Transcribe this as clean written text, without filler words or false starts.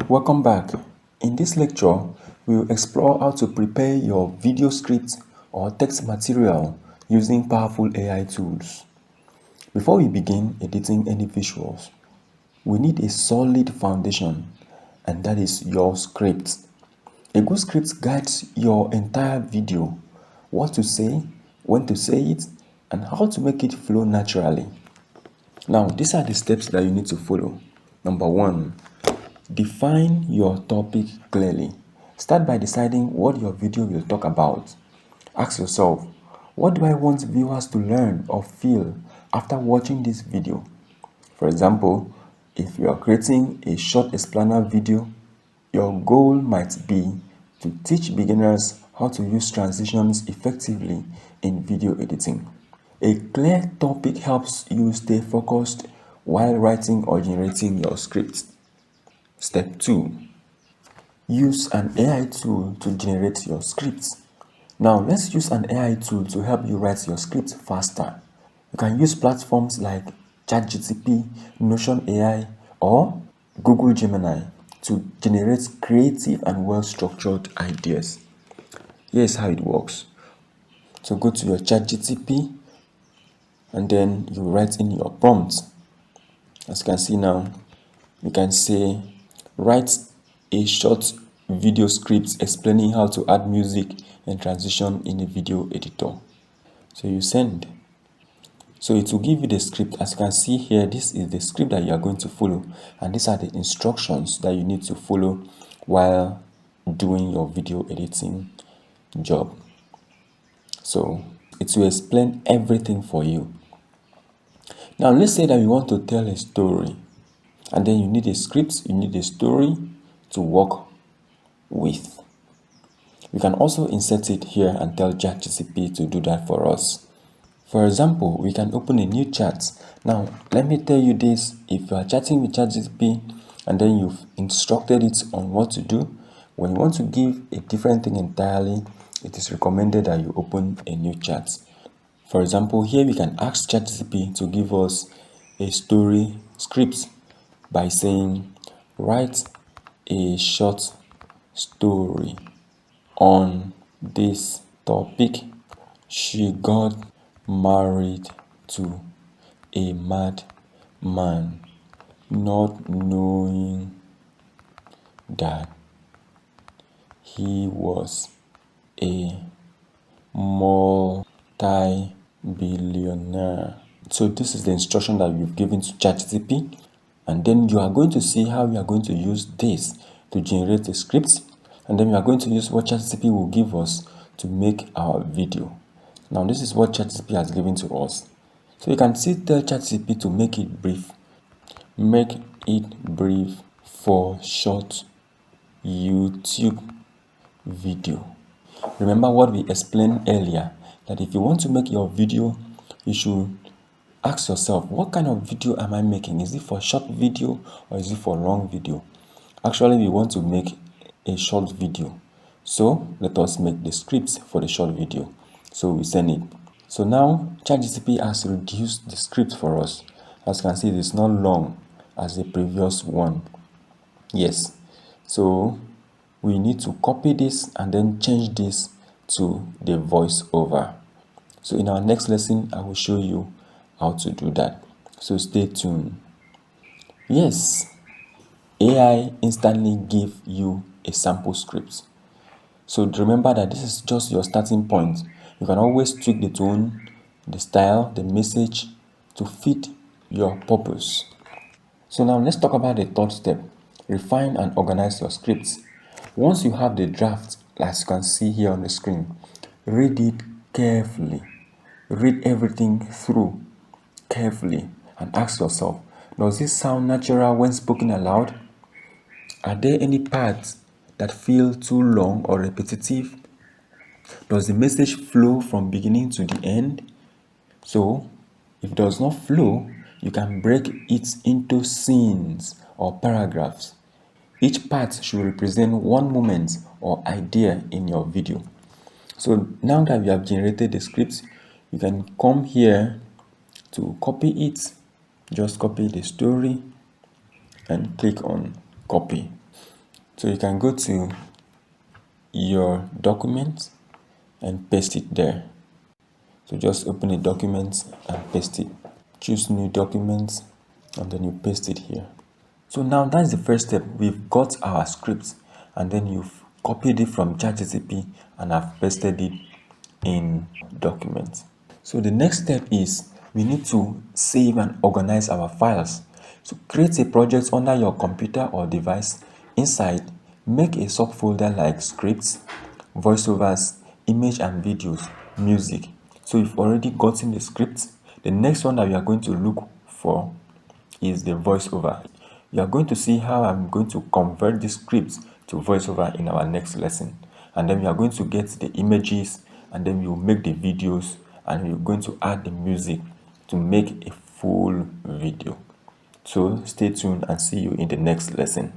Welcome back. In this lecture, we will explore how to prepare your video script or text material using powerful AI tools. Before we begin editing any visuals, we need a solid foundation, and that is your script. A good script guides your entire video, what to say, when to say it, and how to make it flow naturally. Now, these are the steps that you need to follow. Number 1, define your topic clearly. Start by deciding what your video will talk about. Ask yourself, what do I want viewers to learn or feel after watching this video? For example, if you are creating a short explainer video, your goal might be to teach beginners how to use transitions effectively in video editing. A clear topic helps you stay focused while writing or generating your script. Step 2. Use an AI tool to generate your scripts. Now, let's use an AI tool to help you write your script faster. You can use platforms like ChatGPT, Notion AI, or Google Gemini to generate creative and well-structured ideas. Here's how it works. So go to your ChatGPT and then you write in your prompt. As you can see now, you can say, write a short video script explaining how to add music and transition in a video editor. So you send. So it will give you the script. As you can see here, this is the script that you are going to follow, and these are the instructions that you need to follow while doing your video editing job. So it will explain everything for you. Now let's say that you want to tell a story, and then you need a script, you need a story to work with. You can also insert it here and tell ChatGPT to do that for us. For example, we can open a new chat. Now, let me tell you this, if you are chatting with ChatGPT and then you've instructed it on what to do, when you want to give a different thing entirely, it is recommended that you open a new chat. For example, here we can ask ChatGPT to give us a story script by saying, write a short story on this topic. She got married to a madman, not knowing that he was a multi-billionaire. So this is the instruction that you've given to ChatGPT, and then you are going to see how you are going to use this to generate a script, and then we are going to use what ChatGPT will give us to make our video. Now this is what ChatGPT has given to us. So you can see tell ChatGPT to make it brief. Make it brief for short YouTube video. Remember what we explained earlier, that if you want to make your video, you should ask yourself, what kind of video am I making? Is it for short video or is it for long video? Actually, we want to make a short video. So let us make the scripts for the short video. So we send it. So now ChatGPT has reduced the script for us. As you can see, it is not long as the previous one. Yes. So we need to copy this and then change this to the voiceover. So in our next lesson, I will show you how to do that. So stay tuned. Yes, AI instantly give you a sample script. So remember that this is just your starting point. You can always tweak the tone, the style, the message to fit your purpose. So now let's talk about the third step. Refine and organize your scripts. Once you have the draft, as you can see here on the screen, read it carefully. Read everything through carefully and ask yourself, does this sound natural when spoken aloud? Are there any parts that feel too long or repetitive? Does the message flow from beginning to the end? So, if it does not flow, you can break it into scenes or paragraphs. Each part should represent one moment or idea in your video. So now that we have generated the script, you can come here to copy it. Just copy the story and click on copy. So you can go to your document and paste it there. So just open a document and paste it. Choose new document and then you paste it here. So now that's the first step. We've got our script and then you've copied it from ChatGPT and have pasted it in document. So the next step is we need to save and organize our files. So create a project under your computer or device. Inside, make a subfolder like scripts, voiceovers, image and videos, music. So you've already gotten the script. The next one that we are going to look for is the voiceover. You are going to see how I'm going to convert the script to voiceover in our next lesson. And then we are going to get the images and then we will make the videos and we're going to add the music to make a full video. So stay tuned and see you in the next lesson.